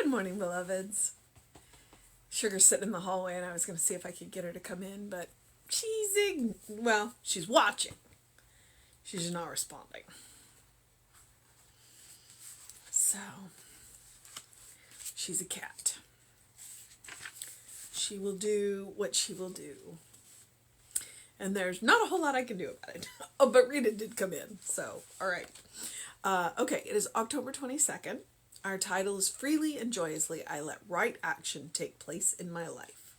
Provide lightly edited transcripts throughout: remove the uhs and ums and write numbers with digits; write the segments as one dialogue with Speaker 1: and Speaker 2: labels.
Speaker 1: Good morning, beloveds. Sugar's sitting in the hallway, and I was going to see if I could get her to come in, but she's watching. She's just not responding. So, she's a cat. She will do what she will do. And there's not a whole lot I can do about it. Oh, but Rita did come in, so, all right. Okay, it is October 22nd. Our title is Freely and Joyously, I Let Right Action Take Place in My Life.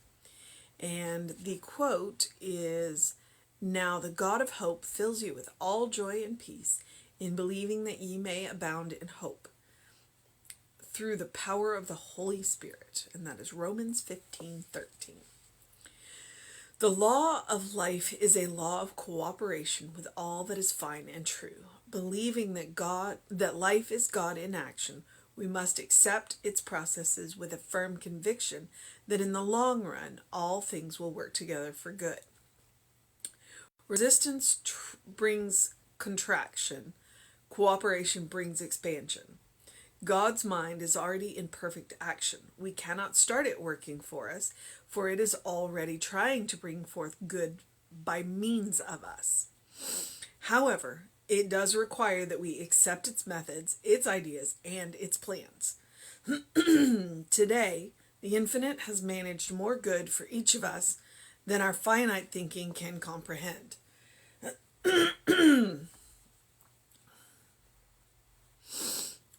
Speaker 1: And the quote is, "Now the God of hope fills you with all joy and peace in believing that ye may abound in hope through the power of the Holy Spirit." And that is Romans 15:13. The law of life is a law of cooperation with all that is fine and true. Believing that life is God in action, we must accept its processes with a firm conviction that in the long run, all things will work together for good. Resistance brings contraction. Cooperation brings expansion. God's mind is already in perfect action. We cannot start it working for us, for it is already trying to bring forth good by means of us. However, it does require that we accept its methods, its ideas, and its plans. Today, the infinite has managed more good for each of us than our finite thinking can comprehend.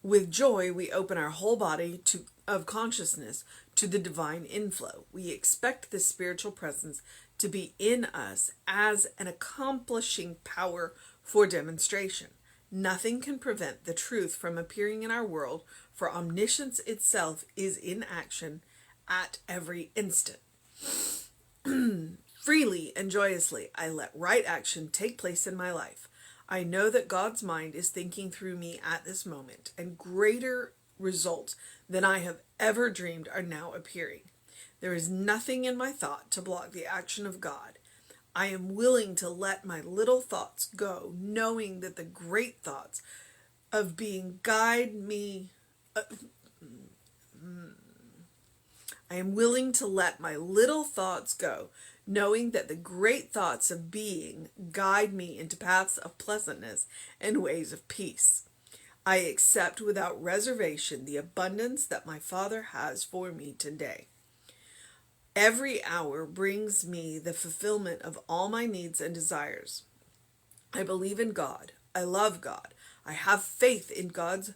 Speaker 1: With joy, we open our whole body of consciousness to the divine inflow. We expect the spiritual presence to be in us as an accomplishing power for demonstration. Nothing can prevent the truth from appearing in our world, for omniscience itself is in action at every instant. Freely and joyously, I let right action take place in my life. I know that God's mind is thinking through me at this moment, and greater results than I have ever dreamed are now appearing. There is nothing in my thought to block the action of God. I am willing to let my little thoughts go, knowing that the great thoughts of being guide me. I am willing to let my little thoughts go, knowing that the great thoughts of being guide me into paths of pleasantness and ways of peace. I accept without reservation the abundance that my Father has for me today. Every hour brings me the fulfillment of all my needs and desires. I believe in God. I love God. I have faith in God's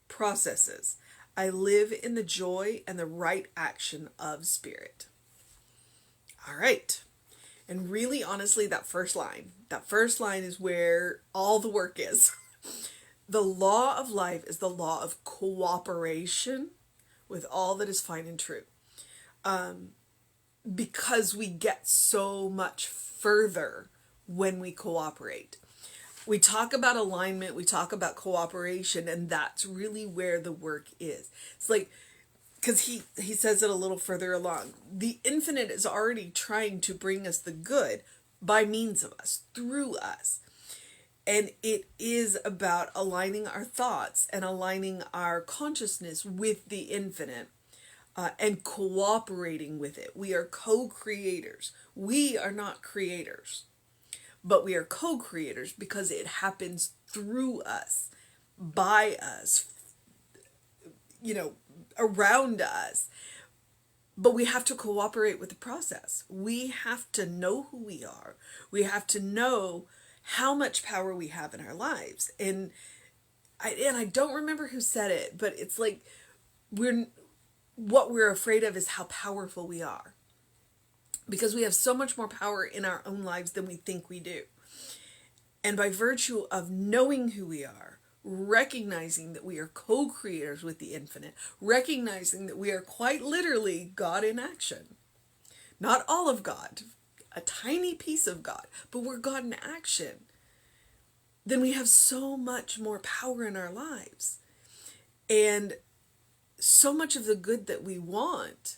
Speaker 1: processes. I live in the joy and the right action of spirit. All right. And really, honestly, that first line is where all the work is. The law of life is the law of cooperation with all that is fine and true. Because we get so much further when we cooperate. We talk about alignment, we talk about cooperation, and that's really where the work is. It's like, because he says it a little further along. The infinite is already trying to bring us the good by means of us, through us. And it is about aligning our thoughts and aligning our consciousness with the infinite. And cooperating with it. We are co-creators. We are not creators, but we are co-creators because it happens through us, by us, around us. But we have to cooperate with the process. We have to know who we are. We have to know how much power we have in our lives. And I don't remember who said it, but it's like what we're afraid of is how powerful we are, because we have so much more power in our own lives than we think we do. And by virtue of knowing who we are, recognizing that we are co-creators with the infinite, recognizing that we are quite literally God in action, not all of God, a tiny piece of God, but we're God in action, then we have so much more power in our lives. And so much of the good that we want,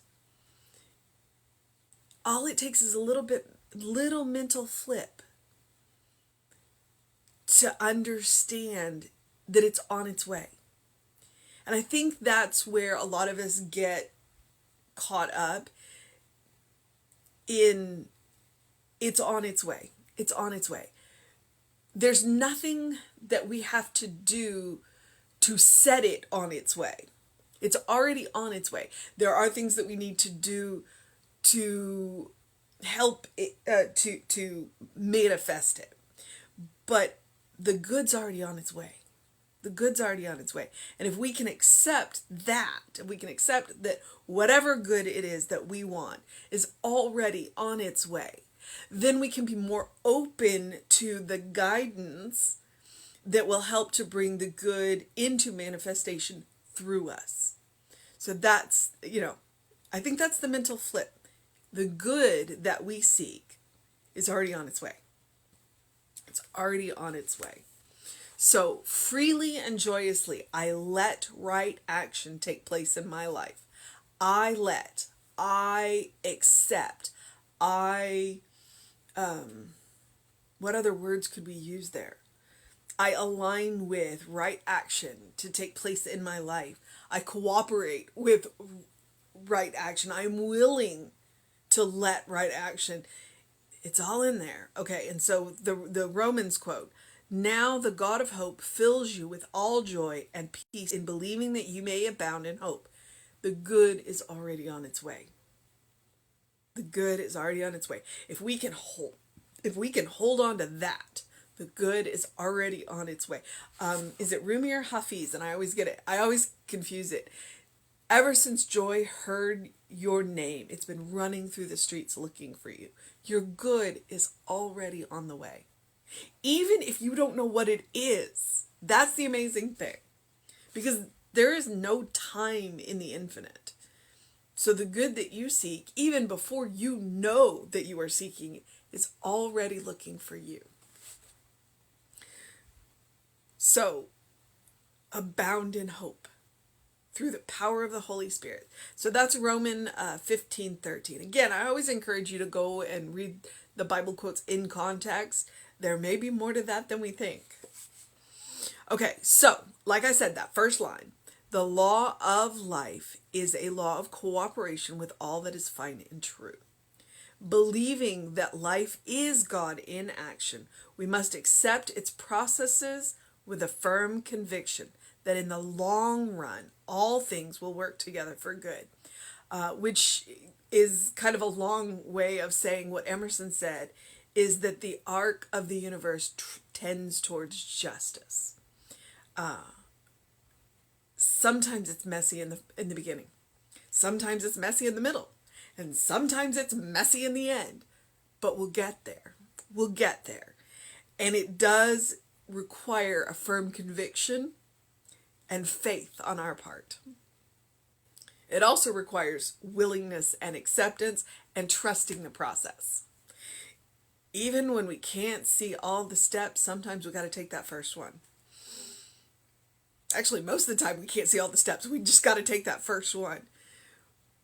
Speaker 1: all it takes is a little mental flip to understand that it's on its way. And I think that's where a lot of us get caught up in it's on its way. It's on its way. There's nothing that we have to do to set it on its way. It's already on its way. There are things that we need to do to help it, to manifest it. But the good's already on its way. The good's already on its way. And if we can accept that, if we can accept that whatever good it is that we want is already on its way, then we can be more open to the guidance that will help to bring the good into manifestation through us. So that's, I think that's the mental flip. The good that we seek is already on its way. It's already on its way. So freely and joyously, I let right action take place in my life. I accept, what other words could we use there? I align with right action to take place in my life. I cooperate with right action. I'm willing to let right action. It's all in there. Okay, and so the Romans quote, "Now the God of hope fills you with all joy and peace in believing that you may abound in hope." The good is already on its way. The good is already on its way. If we can hold on to that, the good is already on its way. Is it Rumi or Hafiz? And I always get it. I always confuse it. Ever since joy heard your name, it's been running through the streets looking for you. Your good is already on the way. Even if you don't know what it is, that's the amazing thing. Because there is no time in the infinite. So the good that you seek, even before you know that you are seeking it, is already looking for you. So, abound in hope through the power of the Holy Spirit. So that's Romans 15:13. Again, I always encourage you to go and read the Bible quotes in context. There may be more to that than we think. Okay, so, like I said, that first line, the law of life is a law of cooperation with all that is fine and true. Believing that life is God in action, we must accept its processes with a firm conviction that in the long run, all things will work together for good, which is kind of a long way of saying what Emerson said, is that the arc of the universe tends towards justice. Sometimes it's messy in the beginning. Sometimes it's messy in the middle. And sometimes it's messy in the end. But we'll get there. We'll get there. And it does require a firm conviction and faith on our part. It also requires willingness and acceptance and trusting the process. Even when we can't see all the steps, sometimes we got to take that first one. Actually, most of the time we can't see all the steps. We just got to take that first one.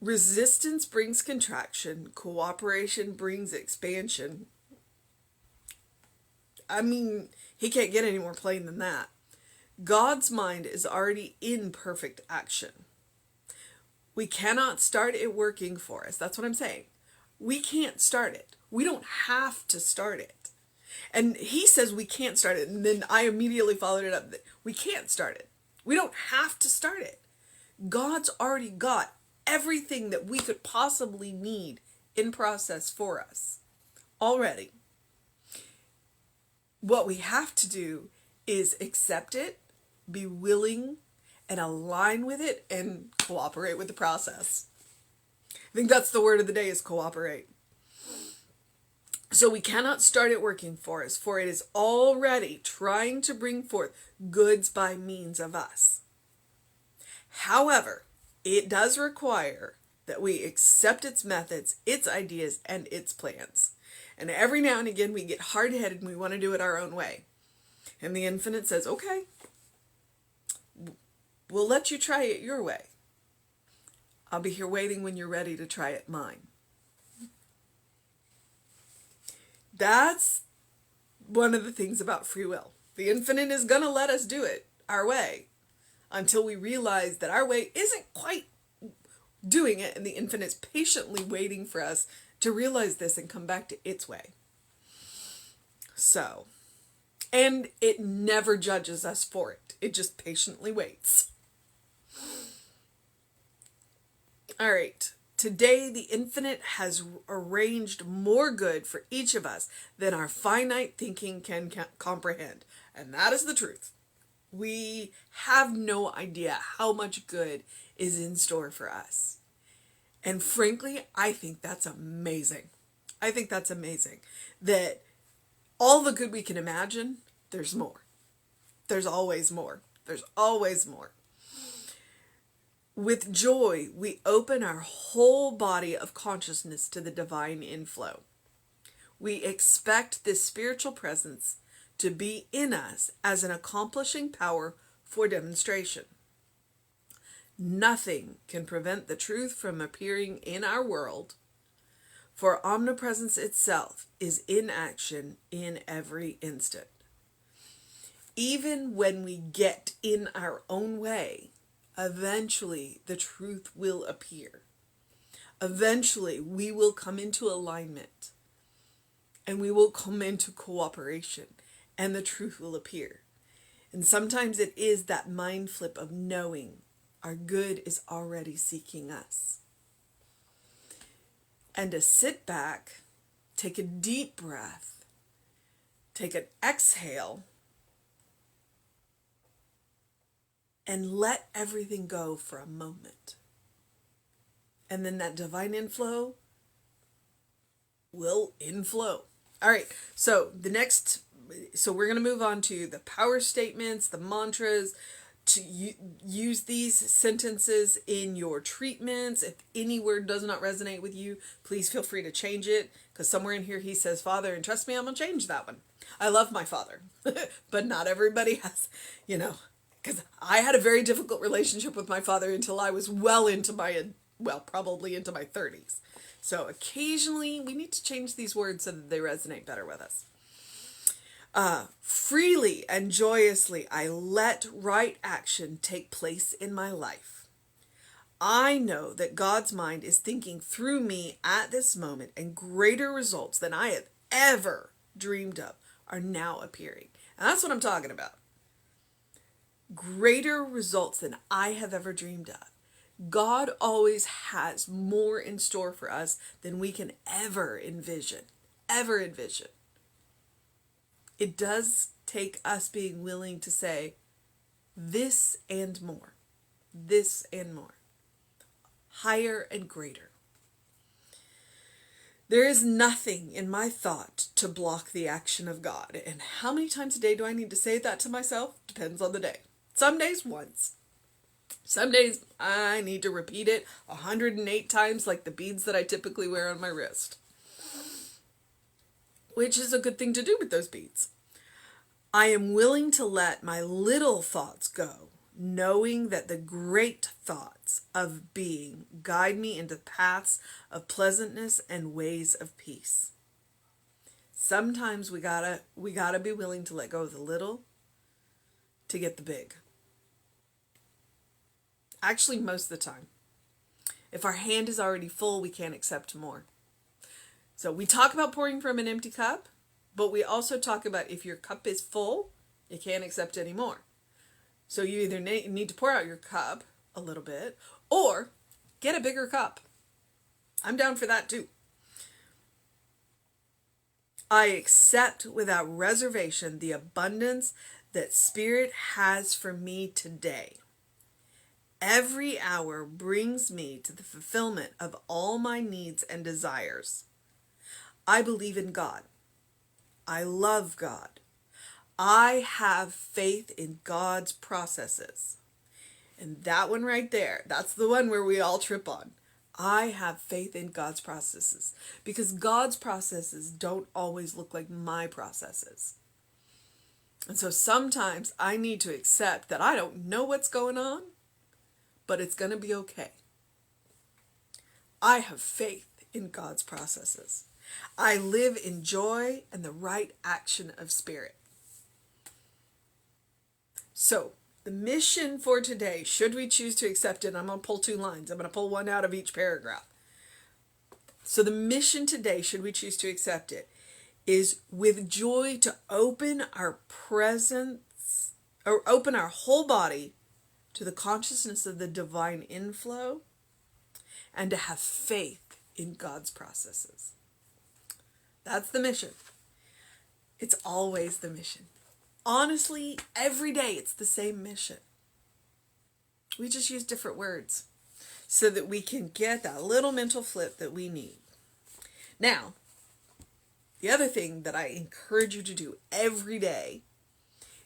Speaker 1: Resistance brings contraction. Cooperation brings expansion. I mean, he can't get any more plain than that. God's mind is already in perfect action. We cannot start it working for us. That's what I'm saying. We can't start it. We don't have to start it. And he says we can't start it. And then I immediately followed it up that we can't start it. We don't have to start it. God's already got everything that we could possibly need in process for us already. What we have to do is accept it, be willing, and align with it, and cooperate with the process. I think that's the word of the day, is cooperate. So we cannot start it working for us, for it is already trying to bring forth goods by means of us. However, it does require that we accept its methods, its ideas, and its plans. And every now and again we get hard-headed and we want to do it our own way. And the infinite says, okay, we'll let you try it your way. I'll be here waiting when you're ready to try it mine. That's one of the things about free will. The infinite is going to let us do it our way. until we realize that our way isn't quite doing it, and the infinite's patiently waiting for us to realize this and come back to its way. So, and it never judges us for it. It just patiently waits. All right. Today, the infinite has arranged more good for each of us than our finite thinking can comprehend. And that is the truth. We have no idea how much good is in store for us. And frankly, I think that's amazing. I think that's amazing. That all the good we can imagine, there's more. There's always more. There's always more. With joy, we open our whole body of consciousness to the divine inflow. We expect this spiritual presence to be in us as an accomplishing power for demonstration. Nothing can prevent the truth from appearing in our world, for omnipresence itself is in action in every instant. Even when we get in our own way, eventually the truth will appear. Eventually we will come into alignment and we will come into cooperation and the truth will appear. And sometimes it is that mind flip of knowing our good is already seeking us. And to sit back, take a deep breath, take an exhale, and let everything go for a moment. And then that divine inflow will inflow. All right, so we're going to move on to the power statements, the mantras, to use these sentences in your treatments. If any word does not resonate with you, please feel free to change it, because somewhere in here he says Father, and trust me, I'm going to change that one. I love my father, but not everybody has, because I had a very difficult relationship with my father until I was probably into my 30s. So occasionally we need to change these words so that they resonate better with us. Freely and joyously, I let right action take place in my life. I know that God's mind is thinking through me at this moment, and greater results than I have ever dreamed of are now appearing. And that's what I'm talking about. Greater results than I have ever dreamed of. God always has more in store for us than we can ever envision. Ever envision. It does take us being willing to say, this and more. This and more. Higher and greater. There is nothing in my thought to block the action of God. And how many times a day do I need to say that to myself? Depends on the day. Some days once. Some days I need to repeat it 108 times, like the beads that I typically wear on my wrist. Which is a good thing to do with those beads. I am willing to let my little thoughts go, knowing that the great thoughts of being guide me into paths of pleasantness and ways of peace. Sometimes we gotta be willing to let go of the little to get the big. Actually, most of the time. If our hand is already full, we can't accept more. So we talk about pouring from an empty cup, but we also talk about if your cup is full, you can't accept any more. So you either need to pour out your cup a little bit, or get a bigger cup. I'm down for that too. I accept without reservation the abundance that Spirit has for me today. Every hour brings me to the fulfillment of all my needs and desires. I believe in God. I love God. I have faith in God's processes. And that one right there, that's the one where we all trip on. I have faith in God's processes, because God's processes don't always look like my processes. And so sometimes I need to accept that I don't know what's going on, but it's going to be okay. I have faith in God's processes. I live in joy and the right action of Spirit. So, The mission for today, should we choose to accept it, I'm going to pull 2 lines. I'm going to pull one out of each paragraph. So the mission today, should we choose to accept it, is with joy to open our presence, or open our whole body to the consciousness of the divine inflow, and to have faith in God's processes. That's the mission. It's always the mission. Honestly, every day it's the same mission. We just use different words so that we can get that little mental flip that we need. Now, the other thing that I encourage you to do every day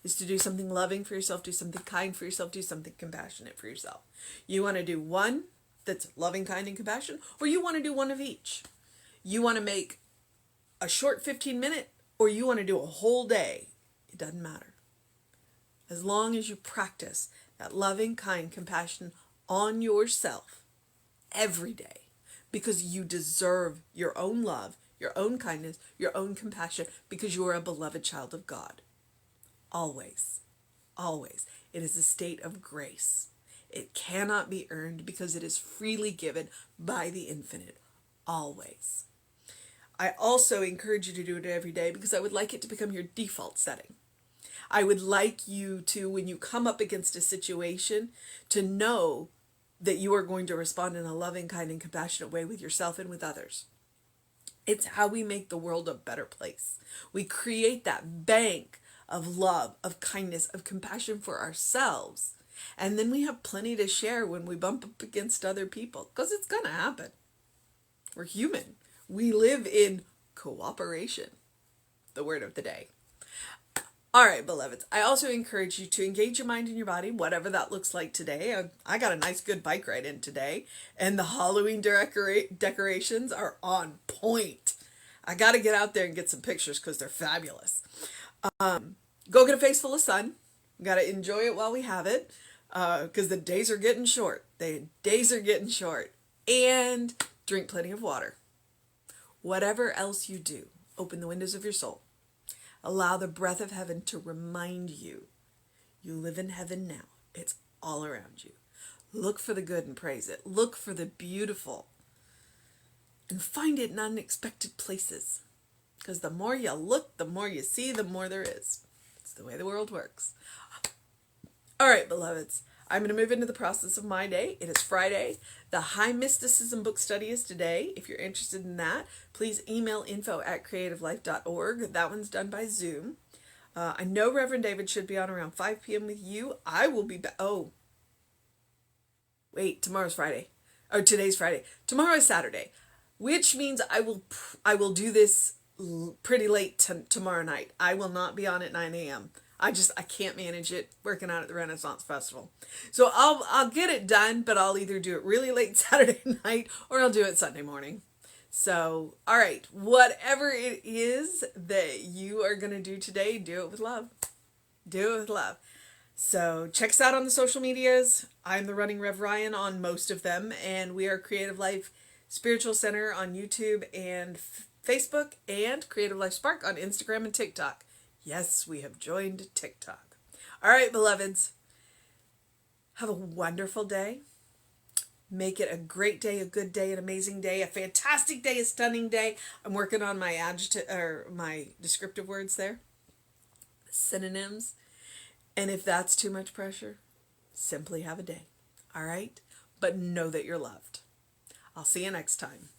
Speaker 1: is to do something loving for yourself, do something kind for yourself, do something compassionate for yourself. You want to do one that's loving, kind, and compassion, or you want to do one of each. You want to make a short 15-minute, or you want to do a whole day. It doesn't matter. As long as you practice that loving, kind, compassion on yourself every day, because you deserve your own love, your own kindness, your own compassion, because you are a beloved child of God. Always, always. It is a state of grace. It cannot be earned because it is freely given by the infinite. Always. I also encourage you to do it every day because I would like it to become your default setting. I would like you to, when you come up against a situation, to know that you are going to respond in a loving, kind, and compassionate way with yourself and with others. It's how we make the world a better place. We create that bank of love, of kindness, of compassion for ourselves. And then we have plenty to share when we bump up against other people, because it's going to happen. We're human. We live in cooperation. The word of the day. All right, beloveds, I also encourage you to engage your mind and your body, whatever that looks like today. I got a nice, good bike ride in today, and the Halloween decorations are on point. I got to get out there and get some pictures because they're fabulous. Go get a face full of sun. Got to enjoy it while we have it, because the days are getting short. The days are getting short. And drink plenty of water. Whatever else you do, open the windows of your soul. Allow the breath of heaven to remind you, you live in heaven now. It's all around you. Look for the good and praise it. Look for the beautiful and find it in unexpected places. Because the more you look, the more you see, the more there is. It's the way the world works. All right, beloveds. I'm going to move into the process of my day. It is Friday. The High Mysticism book study is today. If you're interested in that, please email info@creativelife.org. That one's done by Zoom. I know Reverend David should be on around 5 p.m. with you. I will be back. Oh, wait, tomorrow's Friday. Or today's Friday. Tomorrow is Saturday, which means I will do this pretty late tomorrow night. I will not be on at 9 a.m. I can't manage it working out at the Renaissance Festival. So I'll get it done, but I'll either do it really late Saturday night or I'll do it Sunday morning. So, all right, whatever it is that you are going to do today, do it with love. Do it with love. So check us out on the social medias. I'm the Running Rev Ryan on most of them, and we are Creative Life Spiritual Center on YouTube and Facebook, and Creative Life Spark on Instagram and TikTok. Yes, we have joined TikTok. All right, beloveds. Have a wonderful day. Make it a great day, a good day, an amazing day, a fantastic day, a stunning day. I'm working on my my descriptive words there. Synonyms. And if that's too much pressure, simply have a day. All right? But know that you're loved. I'll see you next time.